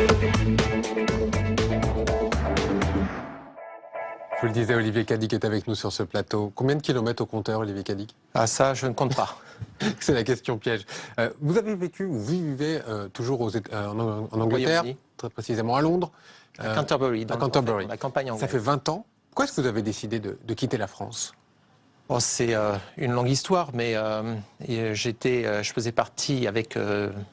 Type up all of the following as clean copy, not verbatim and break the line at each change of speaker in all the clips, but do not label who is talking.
Je vous le disais, Olivier Cadic est avec nous sur ce plateau. Combien de kilomètres au compteur, Olivier Cadic?
Ah ça, je ne compte pas.
C'est la question piège. Vous avez vécu, ou vous vivez toujours en Angleterre, très précisément à Londres.
À Canterbury,
à Canterbury.
En fait, la campagne anglaise.
Ça fait 20 ans. Pourquoi est-ce que vous avez décidé de quitter la France?
Oh, c'est une longue histoire, mais je faisais partie avec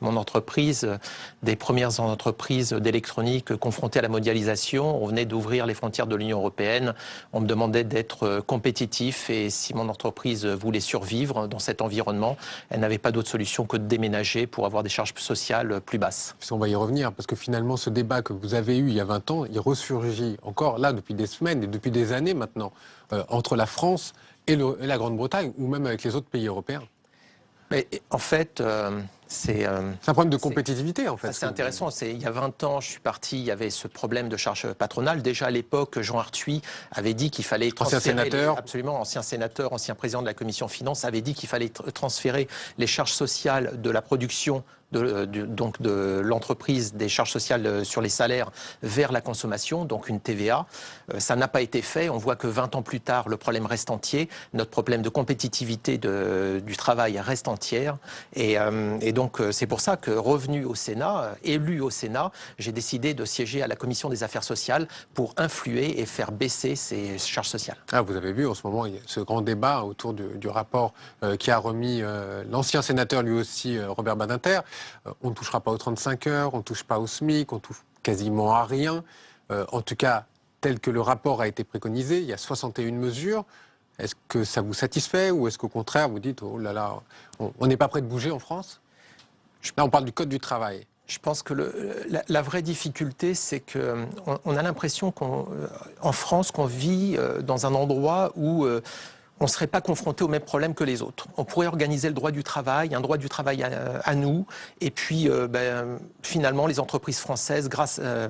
mon entreprise des premières entreprises d'électronique confrontées à la mondialisation. On venait d'ouvrir les frontières de l'Union européenne. On me demandait d'être compétitif et si mon entreprise voulait survivre dans cet environnement, elle n'avait pas d'autre solution que de déménager pour avoir des charges sociales plus basses.
On va y revenir, parce que finalement, ce débat que vous avez eu il y a 20 ans, il ressurgit encore là depuis des semaines et depuis des années maintenant, entre la France et la Grande-Bretagne, ou même avec les autres pays européens.
Mais en fait, c'est
un problème de compétitivité, en fait.
C'est intéressant. Il y a 20 ans, je suis parti, il y avait ce problème de charge patronale. Déjà à l'époque, Jean Arthuis avait dit qu'il fallait transférer...
Ancien sénateur.
Absolument, ancien sénateur, ancien président de la Commission Finances, avait dit qu'il fallait transférer les charges sociales de la production donc de l'entreprise, des charges sociales sur les salaires vers la consommation, donc une TVA. Ça n'a pas été fait. On voit que 20 ans plus tard, le problème reste entier. Notre problème de compétitivité du travail reste entière. Et donc, c'est pour ça que, revenu au Sénat, élu au Sénat, j'ai décidé de siéger à la Commission des affaires sociales pour influer et faire baisser ces charges sociales.
Ah, vous avez vu, en ce moment, il y a ce grand débat autour du rapport qui a remis l'ancien sénateur, lui aussi, Robert Badinter. On ne touchera pas aux 35 heures, on ne touche pas au SMIC, on ne touche quasiment à rien. En tout cas, tel que le rapport a été préconisé, il y a 61 mesures. Est-ce que ça vous satisfait ou est-ce qu'au contraire, vous dites, oh là là, on n'est pas prêt de bouger en France? Là, on parle du Code du travail.
Je pense que la vraie difficulté, c'est qu'on a l'impression qu'en France, qu'on vit dans un endroit où on ne serait pas confronté aux mêmes problèmes que les autres. On pourrait organiser le droit du travail, un droit du travail à nous, et puis finalement les entreprises françaises,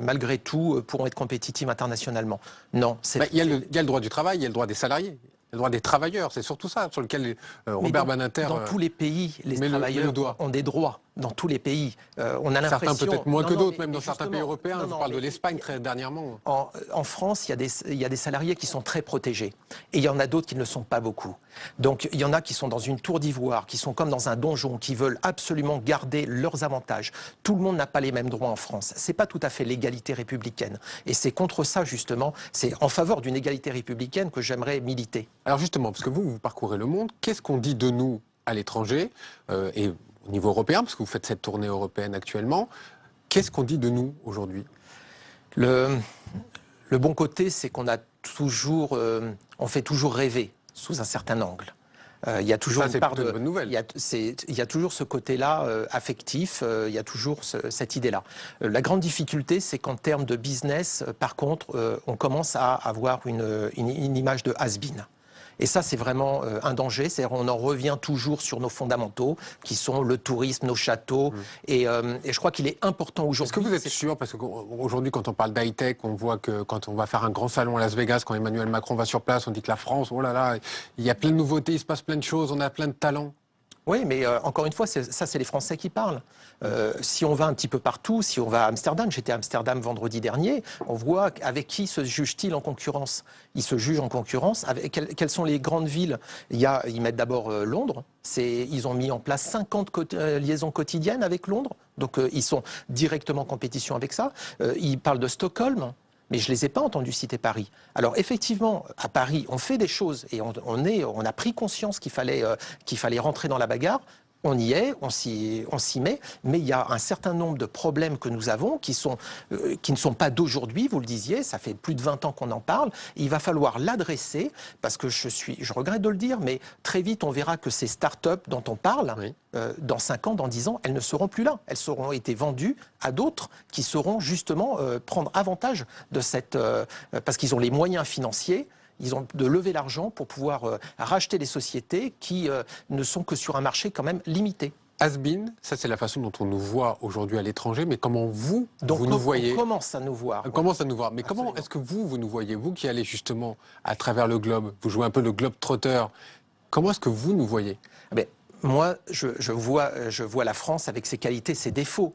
malgré tout, pourront être compétitives internationalement. Non.
Il y a le droit du travail, il y a le droit des salariés. Le droit des travailleurs, c'est surtout ça sur lequel Robert Badinter...
Dans tous les pays, les travailleurs ont des droits. Dans tous les pays. On a l'impression...
Certains peut-être moins que d'autres, même dans certains pays européens. Je parle de l'Espagne très dernièrement.
En France, il y a des salariés qui sont très protégés. Et il y en a d'autres qui ne le sont pas beaucoup. Donc il y en a qui sont dans une tour d'ivoire, qui sont comme dans un donjon, qui veulent absolument garder leurs avantages. Tout le monde n'a pas les mêmes droits en France. C'est pas tout à fait l'égalité républicaine. Et c'est contre ça, justement, c'est en faveur d'une égalité républicaine que j'aimerais militer.
Alors justement, parce que vous parcourez le monde, qu'est-ce qu'on dit de nous à l'étranger et au niveau européen, parce que vous faites cette tournée européenne actuellement, qu'est-ce qu'on dit de nous aujourd'hui?
Le bon côté, c'est qu'on a toujours, on fait toujours rêver sous un certain angle. Il y a toujours une part de bonne nouvelle. Il y a toujours ce côté-là affectif, il y a toujours cette idée-là. La grande difficulté, c'est qu'en termes de business, par contre, on commence à avoir une image de has-been. Et ça, c'est vraiment un danger. C'est-à-dire on en revient toujours sur nos fondamentaux, qui sont le tourisme, nos châteaux. Et je crois qu'il est important aujourd'hui...
Est-ce que vous êtes sûr, parce qu'aujourd'hui, quand on parle d'high-tech, on voit que quand on va faire un grand salon à Las Vegas, quand Emmanuel Macron va sur place, on dit que la France, oh là là, il y a plein de nouveautés, il se passe plein de choses, on a plein de talents.
Oui, mais encore une fois, ça, c'est les Français qui parlent. Si on va un petit peu partout, si on va à Amsterdam, j'étais à Amsterdam vendredi dernier, on voit avec qui se juge-t-il en concurrence. Ils se jugent en concurrence. Quelles sont les grandes villes? Ils mettent d'abord Londres. Ils ont mis en place 50 liaisons quotidiennes avec Londres. Donc ils sont directement en compétition avec ça. Ils parlent de Stockholm. Mais je ne les ai pas entendus citer Paris. Alors effectivement, à Paris, on fait des choses et on a pris conscience qu'il fallait rentrer dans la bagarre. On y est, on s'y met, mais il y a un certain nombre de problèmes que nous avons qui ne sont pas d'aujourd'hui, vous le disiez, ça fait plus de 20 ans qu'on en parle. Il va falloir l'adresser, parce que je regrette de le dire, mais très vite on verra que ces start-up dont on parle, oui, dans 5 ans, dans 10 ans, elles ne seront plus là. Elles auront été vendues à d'autres qui sauront justement prendre avantage de cette... parce qu'ils ont les moyens financiers. Ils ont de lever l'argent pour pouvoir racheter des sociétés qui ne sont que sur un marché quand même limité.
Has-been, ça c'est la façon dont on nous voit aujourd'hui à l'étranger, mais comment vous nous voyez?
On commence à nous voir.
On commence à nous voir. Mais absolument. Comment est-ce que vous nous voyez? Vous qui allez justement à travers le globe, vous jouez un peu le globe-trotteur, comment est-ce que vous nous voyez?
Moi, je vois la France avec ses qualités, ses défauts.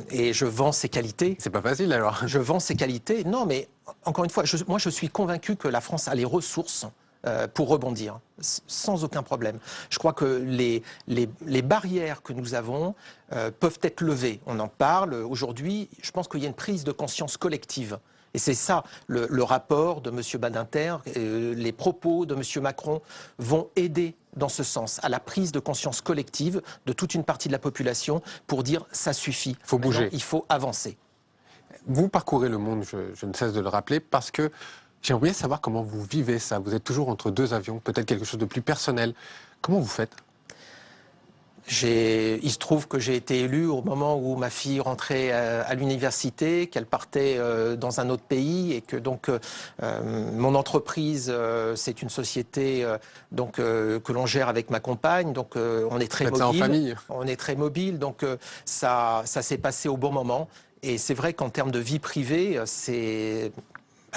Et je vends ces qualités.
C'est pas facile alors.
Je vends ces qualités. Non, mais encore une fois, moi je suis convaincu que la France a les ressources pour rebondir, sans aucun problème. Je crois que les barrières que nous avons peuvent être levées. On en parle aujourd'hui. Je pense qu'il y a une prise de conscience collective. Et c'est ça, le rapport de M. Badinter, les propos de M. Macron vont aider dans ce sens, à la prise de conscience collective de toute une partie de la population pour dire ça suffit.
Il faut bouger.
Il faut avancer.
Vous parcourez le monde, je ne cesse de le rappeler, parce que j'aimerais bien savoir comment vous vivez ça. Vous êtes toujours entre deux avions, peut-être quelque chose de plus personnel. Comment vous faites ?
Il se trouve que j'ai été élu au moment où ma fille rentrait à l'université, qu'elle partait dans un autre pays et que donc mon entreprise, c'est une société que l'on gère avec ma compagne. Donc on est très mobile.
Ça en famille.
On est très mobile, donc ça s'est passé au bon moment. Et c'est vrai qu'en termes de vie privée,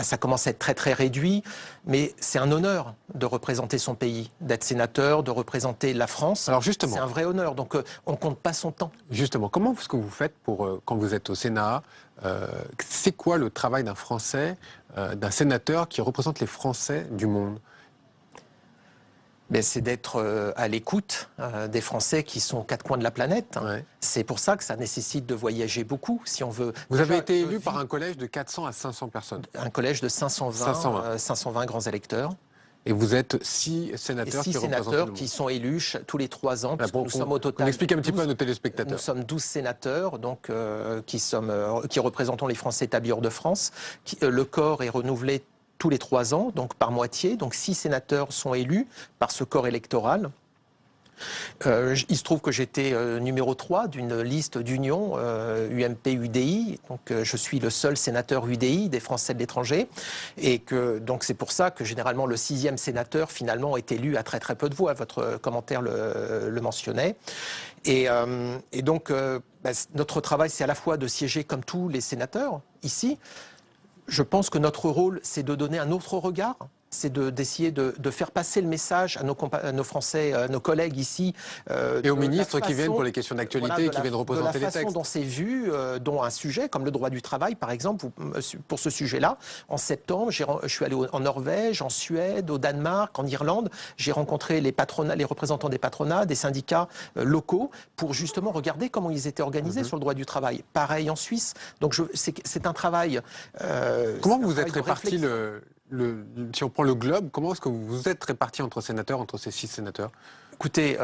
ça commence à être très très réduit, mais c'est un honneur de représenter son pays, d'être sénateur, de représenter la France.
Alors justement,
c'est un vrai honneur, donc on compte pas son temps.
Justement, comment est-ce que vous faites pour, quand vous êtes au Sénat, c'est quoi le travail d'un Français, d'un sénateur qui représente les Français du monde ?
C'est d'être à l'écoute des Français qui sont aux quatre coins de la planète.
Ouais.
C'est pour ça que ça nécessite de voyager beaucoup, si on veut.
Vous avez été élu par un collège de 400 à 500 personnes.
Un collège de 520 grands électeurs.
Et vous êtes 6 sénateurs qui représentent le monde.
Qui sont élus tous les 3 ans.
Nous sommes au total. On explique un petit peu à nos téléspectateurs.
Nous sommes 12 sénateurs donc, qui représentons les Français établis hors de France. Le corps est renouvelé tous les 3 ans, donc par moitié. Donc 6 sénateurs sont élus par ce corps électoral. Il se trouve que j'étais numéro 3 d'une liste d'union UMP-UDI. Donc je suis le seul sénateur UDI des Français de l'étranger. Et que donc c'est pour ça que généralement le 6e sénateur finalement est élu à très très peu de voix. Votre commentaire le mentionnait. Et donc notre travail, c'est à la fois de siéger comme tous les sénateurs ici. Je pense que notre rôle, c'est de donner un autre regard, c'est d'essayer de faire passer le message à nos Français, à nos collègues ici.
Et aux ministres qui viennent pour les questions d'actualité, qui viennent représenter les textes.
De la façon dont c'est vu, dont un sujet comme le droit du travail, par exemple, pour ce sujet-là, en septembre, je suis allé en Norvège, en Suède, au Danemark, en Irlande. J'ai rencontré les représentants des patronats, des syndicats locaux, pour justement regarder comment ils étaient organisés sur le droit du travail. Pareil en Suisse. Donc c'est un travail...
comment vous êtes répartis si on prend le globe, comment est-ce que vous vous êtes répartis entre sénateurs, entre ces 6 sénateurs ?
Écoutez,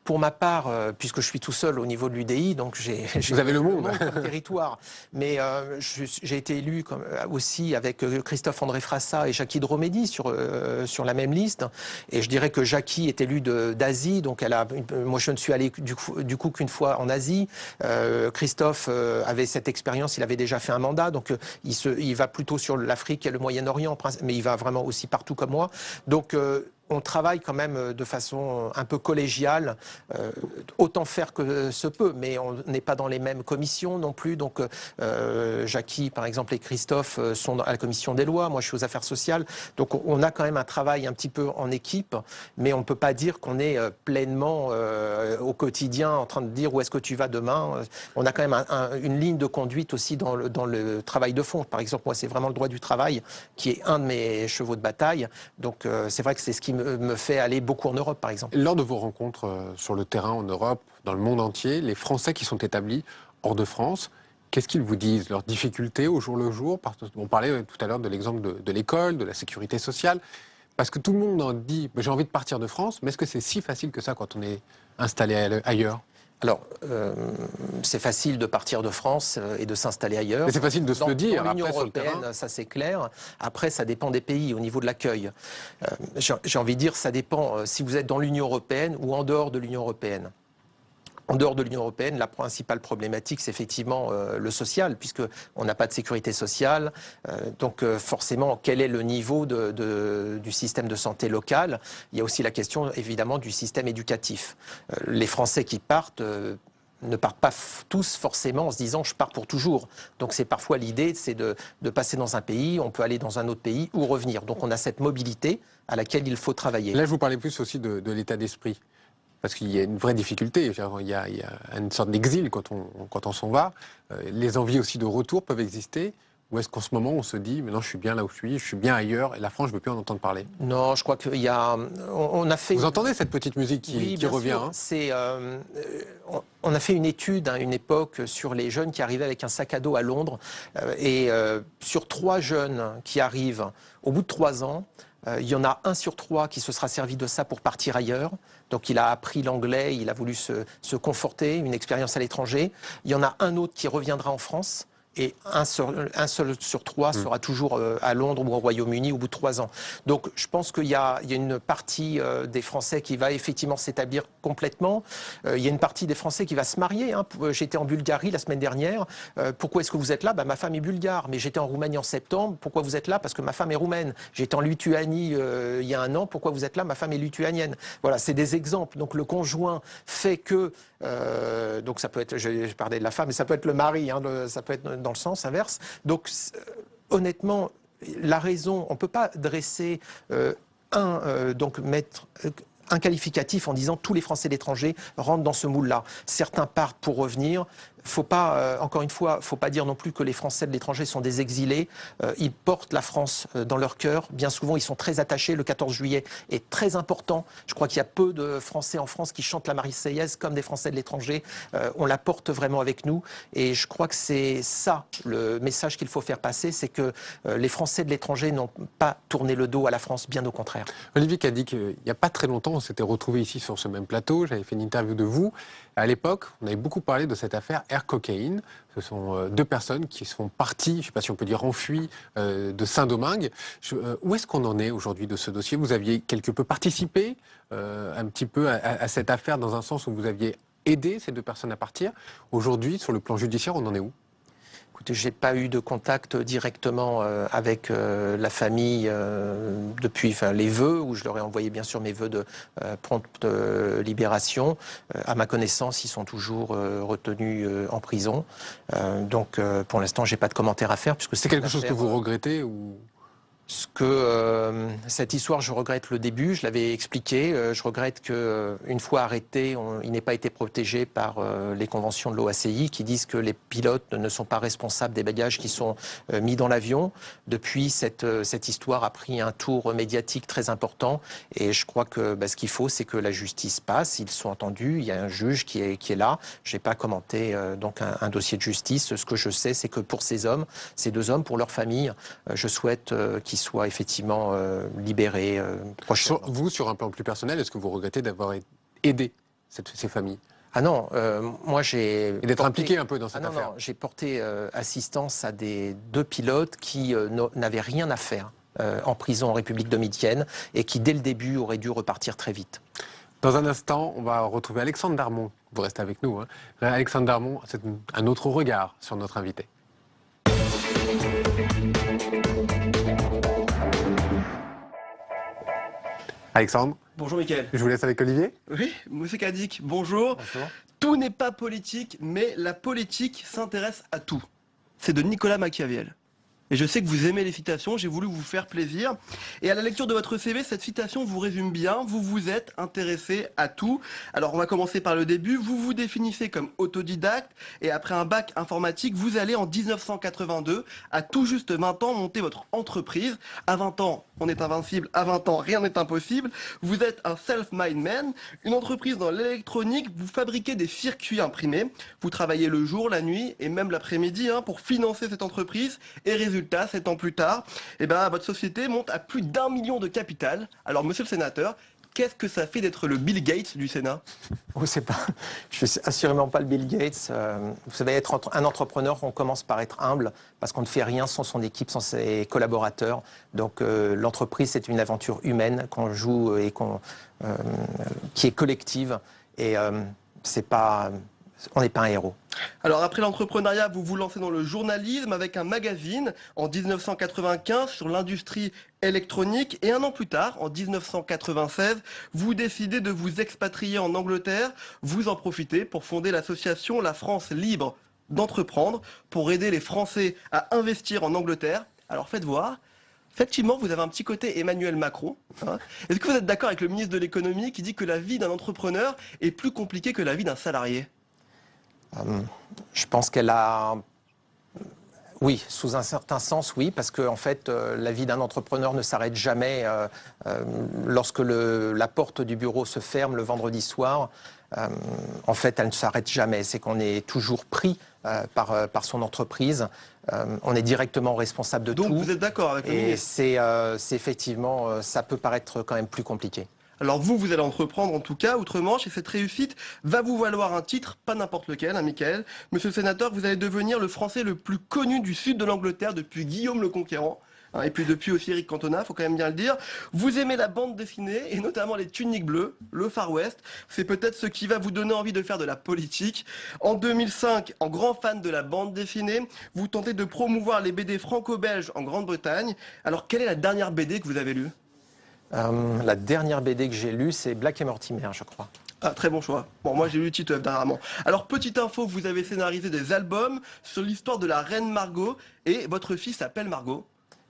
pour ma part, puisque je suis tout seul au niveau de l'UDI, donc
vous avez le monde
comme territoire. Mais j'ai été élu aussi avec Christophe-André Frassa et Jacky Dromédy sur la même liste. Et je dirais que Jacky est élu d'Asie, donc moi je ne suis allé du coup qu'une fois en Asie. Christophe avait cette expérience, il avait déjà fait un mandat, donc il va plutôt sur l'Afrique et le Moyen-Orient, mais il va vraiment aussi partout comme moi. Donc on travaille quand même de façon un peu collégiale, autant faire que se peut, mais on n'est pas dans les mêmes commissions non plus. Donc Jacky, par exemple, et Christophe sont à la commission des lois, moi je suis aux affaires sociales. Donc on a quand même un travail un petit peu en équipe, mais on ne peut pas dire qu'on est pleinement au quotidien en train de dire où est-ce que tu vas demain. On a quand même une ligne de conduite aussi dans le travail de fond. Par exemple, moi c'est vraiment le droit du travail qui est un de mes chevaux de bataille. Donc c'est vrai que c'est ce qui me fait aller beaucoup en Europe, par exemple.
Lors de vos rencontres sur le terrain en Europe, dans le monde entier, les Français qui sont établis hors de France, qu'est-ce qu'ils vous disent? Leurs difficultés au jour le jour? On parlait tout à l'heure de l'exemple de l'école, de la sécurité sociale. Parce que tout le monde en dit « j'ai envie de partir de France », mais est-ce que c'est si facile que ça quand on est installé ailleurs?
Alors, c'est facile de partir de France et de s'installer ailleurs.
Mais c'est facile de se le dire.
Dans l'Union
après,
européenne, ça c'est clair. Après, ça dépend des pays au niveau de l'accueil. J'ai envie de dire, ça dépend si vous êtes dans l'Union européenne ou en dehors de l'Union européenne. En dehors de l'Union européenne, la principale problématique, c'est effectivement le social, puisqu'on n'a pas de sécurité sociale. Donc forcément, quel est le niveau du système de santé local? Il y a aussi la question, évidemment, du système éducatif. Les Français qui partent ne partent pas tous forcément en se disant « je pars pour toujours ». Donc c'est parfois l'idée, c'est de passer dans un pays, on peut aller dans un autre pays ou revenir. Donc on a cette mobilité à laquelle il faut travailler.
Là, je vous parlais plus aussi de l'état d'esprit. parce qu'il y a une vraie difficulté. Il y a une sorte d'exil quand on s'en va. Les envies aussi de retour peuvent exister. Ou est-ce qu'en ce moment, on se dit, mais non, je suis bien là où je suis bien ailleurs, et la France, je ne veux plus en entendre parler?
Non, je crois qu'il y a... On a fait...
Vous entendez cette petite musique qui revient, hein?
On a fait une étude à une époque sur les jeunes qui arrivaient avec un sac à dos à Londres. Et sur 3 jeunes qui arrivent au bout de 3 ans, il y en a 1 sur 3 qui se sera servi de ça pour partir ailleurs. Donc il a appris l'anglais, il a voulu se conforter, une expérience à l'étranger. Il y en a un autre qui reviendra en France. Et un seul sur 3 sera toujours à Londres ou au Royaume-Uni au bout de 3 ans. Donc je pense qu'il y a une partie des Français qui va effectivement s'établir complètement. Il y a une partie des Français qui va se marier, hein. J'étais en Bulgarie la semaine dernière. Pourquoi est-ce que vous êtes là? Ma femme est bulgare, mais j'étais en Roumanie en septembre. Pourquoi vous êtes là? Parce que ma femme est roumaine. J'étais en Lituanie il y a 1 an. Pourquoi vous êtes là? Ma femme est lituanienne. Voilà, c'est des exemples. Donc le conjoint fait que... donc ça peut être, je parlais de la femme, mais ça peut être le mari, hein, ça peut être dans le sens inverse. Donc honnêtement, la raison, on ne peut pas dresser donc mettre un qualificatif en disant tous les Français de l'étranger rentrent dans ce moule-là. Certains partent pour revenir. Faut pas, encore une fois, faut pas dire non plus que les Français de l'étranger sont des exilés. Ils portent la France dans leur cœur. Bien souvent, ils sont très attachés. Le 14 juillet est très important. Je crois qu'il y a peu de Français en France qui chantent la Marseillaise comme des Français de l'étranger. On la porte vraiment avec nous. Et je crois que c'est ça le message qu'il faut faire passer, c'est que les Français de l'étranger n'ont pas tourné le dos à la France, bien au contraire.
Olivier Cadic, il n'y a pas très longtemps, on s'était retrouvés ici sur ce même plateau. J'avais fait une interview de vous. À l'époque, on avait beaucoup parlé de cette affaire Air Cocaine. Ce sont 2 personnes qui sont parties, je ne sais pas si on peut dire enfuies, de Saint-Domingue. Où est-ce qu'on en est aujourd'hui de ce dossier? Vous aviez quelque peu participé un petit peu à cette affaire dans un sens où vous aviez aidé ces 2 personnes à partir. Aujourd'hui, sur le plan judiciaire, on en est où?
Écoutez, je n'ai pas eu de contact directement avec la famille depuis les vœux, où je leur ai envoyé bien sûr mes vœux de prompte libération. À ma connaissance, ils sont toujours retenus en prison. Donc pour l'instant, je n'ai pas de commentaire à faire. Puisque
c'est quelque chose que vous regrettez ou...
Cette histoire, je regrette le début, je l'avais expliqué. Je regrette qu'une fois arrêté, il n'ait pas été protégé par les conventions de l'OACI qui disent que les pilotes ne sont pas responsables des bagages qui sont mis dans l'avion. Depuis, cette histoire a pris un tour médiatique très important. Et je crois que ce qu'il faut, c'est que la justice passe. Ils sont entendus. Il y a un juge qui est là. Je n'ai pas commenté donc un dossier de justice. Ce que je sais, c'est que pour ces 2 hommes, pour leur famille, je souhaite qu'ils soient effectivement libérés prochainement.
Vous, sur un plan plus personnel, est-ce que vous regrettez d'avoir aidé ces familles?
Ah non, moi j'ai...
Et d'être impliqué un peu dans cette affaire?
Non, j'ai porté assistance à des 2 pilotes qui n'avaient rien à faire en prison en République dominicaine et qui, dès le début, auraient dû repartir très vite.
Dans un instant, on va retrouver Alexandre Darmon. Vous restez avec nous, hein. Alexandre Darmon, c'est un autre regard sur notre invité. Alexandre.
Bonjour Mickaël.
Je vous laisse avec Olivier.
Oui, monsieur Cadic, bonjour.
Bonjour.
Tout n'est pas politique, mais la politique s'intéresse à tout. C'est de Nicolas Machiavel. Et je sais que vous aimez les citations, j'ai voulu vous faire plaisir. Et à la lecture de votre CV, cette citation vous résume bien, vous vous êtes intéressé à tout. Alors on va commencer par le début, vous vous définissez comme autodidacte, et après un bac informatique, vous allez en 1982, à tout juste 20 ans, monter votre entreprise. À 20 ans, on est invincible, à 20 ans, rien n'est impossible. Vous êtes un self-made man, une entreprise dans l'électronique, vous fabriquez des circuits imprimés, vous travaillez le jour, la nuit, et même l'après-midi pour financer cette entreprise, et résultat, 7 ans plus tard, votre société monte à plus d'1 million de capital. Alors, monsieur le sénateur, qu'est-ce que ça fait d'être le Bill Gates du Sénat?
Je suis assurément pas le Bill Gates. Vous savez, être un entrepreneur, on commence par être humble parce qu'on ne fait rien sans son équipe, sans ses collaborateurs. Donc, l'entreprise, c'est une aventure humaine qu'on joue et qui est collective. Et on n'est pas un héros.
Alors après l'entrepreneuriat, vous vous lancez dans le journalisme avec un magazine en 1995 sur l'industrie électronique et 1 an plus tard, en 1996, vous décidez de vous expatrier en Angleterre. Vous en profitez pour fonder l'association La France Libre d'Entreprendre pour aider les Français à investir en Angleterre. Alors faites voir, Effectivement, vous avez un petit côté Emmanuel Macron. Hein. Est-ce que vous êtes d'accord avec le ministre de l'économie qui dit que la vie d'un entrepreneur est plus compliquée que la vie d'un salarié?
Je pense qu'elle a... Oui, sous un certain sens, oui, parce que en fait, la vie d'un entrepreneur ne s'arrête jamais. Lorsque la porte du bureau se ferme le vendredi soir, en fait, elle ne s'arrête jamais. C'est qu'on est toujours pris par son entreprise. On est directement responsable de tout.
Donc vous êtes d'accord avec le
Et
ministre?
c'est effectivement, ça peut paraître quand même plus compliqué.
Alors vous allez entreprendre en tout cas outre-Manche et cette réussite va vous valoir un titre, pas n'importe lequel, hein, Michael. Monsieur le sénateur, vous allez devenir le Français le plus connu du sud de l'Angleterre depuis Guillaume le Conquérant. Hein, et puis depuis aussi Eric Cantona, faut quand même bien le dire. Vous aimez la bande dessinée et notamment les tuniques bleues, le Far West. C'est peut-être ce qui va vous donner envie de faire de la politique. En 2005, en grand fan de la bande dessinée, vous tentez de promouvoir les BD franco-belges en Grande-Bretagne. Alors quelle est la dernière BD que vous avez lue?
La dernière BD que j'ai lue, c'est Black et Mortimer, je crois.
Ah, très bon choix. Bon, moi j'ai lu Titeuf dernièrement. Alors, petite info, vous avez scénarisé des albums sur l'histoire de la reine Margot et votre fille s'appelle Margot.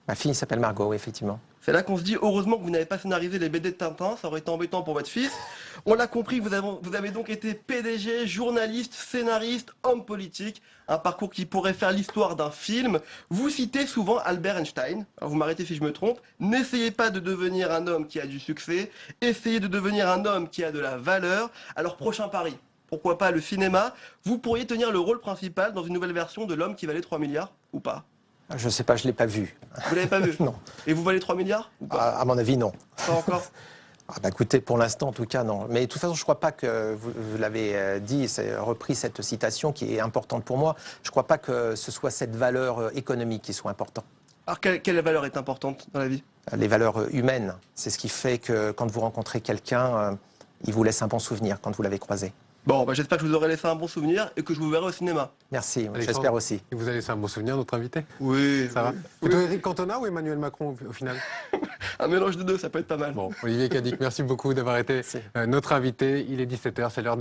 Ma fille s'appelle Margot, oui, effectivement.
C'est là qu'on se dit, heureusement que vous n'avez pas scénarisé les BD de Tintin, ça aurait été embêtant pour votre fils. On l'a compris, vous avez donc été PDG, journaliste, scénariste, homme politique, un parcours qui pourrait faire l'histoire d'un film. Vous citez souvent Albert Einstein, alors vous m'arrêtez si je me trompe, n'essayez pas de devenir un homme qui a du succès, essayez de devenir un homme qui a de la valeur. Alors prochain pari, pourquoi pas le cinéma, vous pourriez tenir le rôle principal dans une nouvelle version de L'homme qui valait 3 milliards, ou pas?
Je ne sais pas, je ne l'ai pas vu.
Vous l'avez pas vu?
Non.
Et vous valez 3 milliards ou pas?
À mon avis, non.
Pas encore?
Écoutez, pour l'instant, en tout cas, non. Mais de toute façon, je ne crois pas que, vous l'avez dit, c'est repris cette citation qui est importante pour moi, je ne crois pas que ce soit cette valeur économique qui soit importante.
Alors quelle valeur est importante dans la vie?
Les valeurs humaines, c'est ce qui fait que quand vous rencontrez quelqu'un, il vous laisse un bon souvenir quand vous l'avez croisé.
Bon, j'espère que je vous aurai laissé un bon souvenir et que je vous verrai au cinéma.
Merci,
Alexandre,
j'espère aussi.
Et vous allez laisser un bon souvenir, notre invité?
Oui,
Ça va?
oui.
Plutôt Eric Cantona ou Emmanuel Macron au final?
Un mélange de deux, ça peut être pas mal.
Bon, Olivier Cadic, merci beaucoup d'avoir été notre invité. Il est 17h, c'est l'heure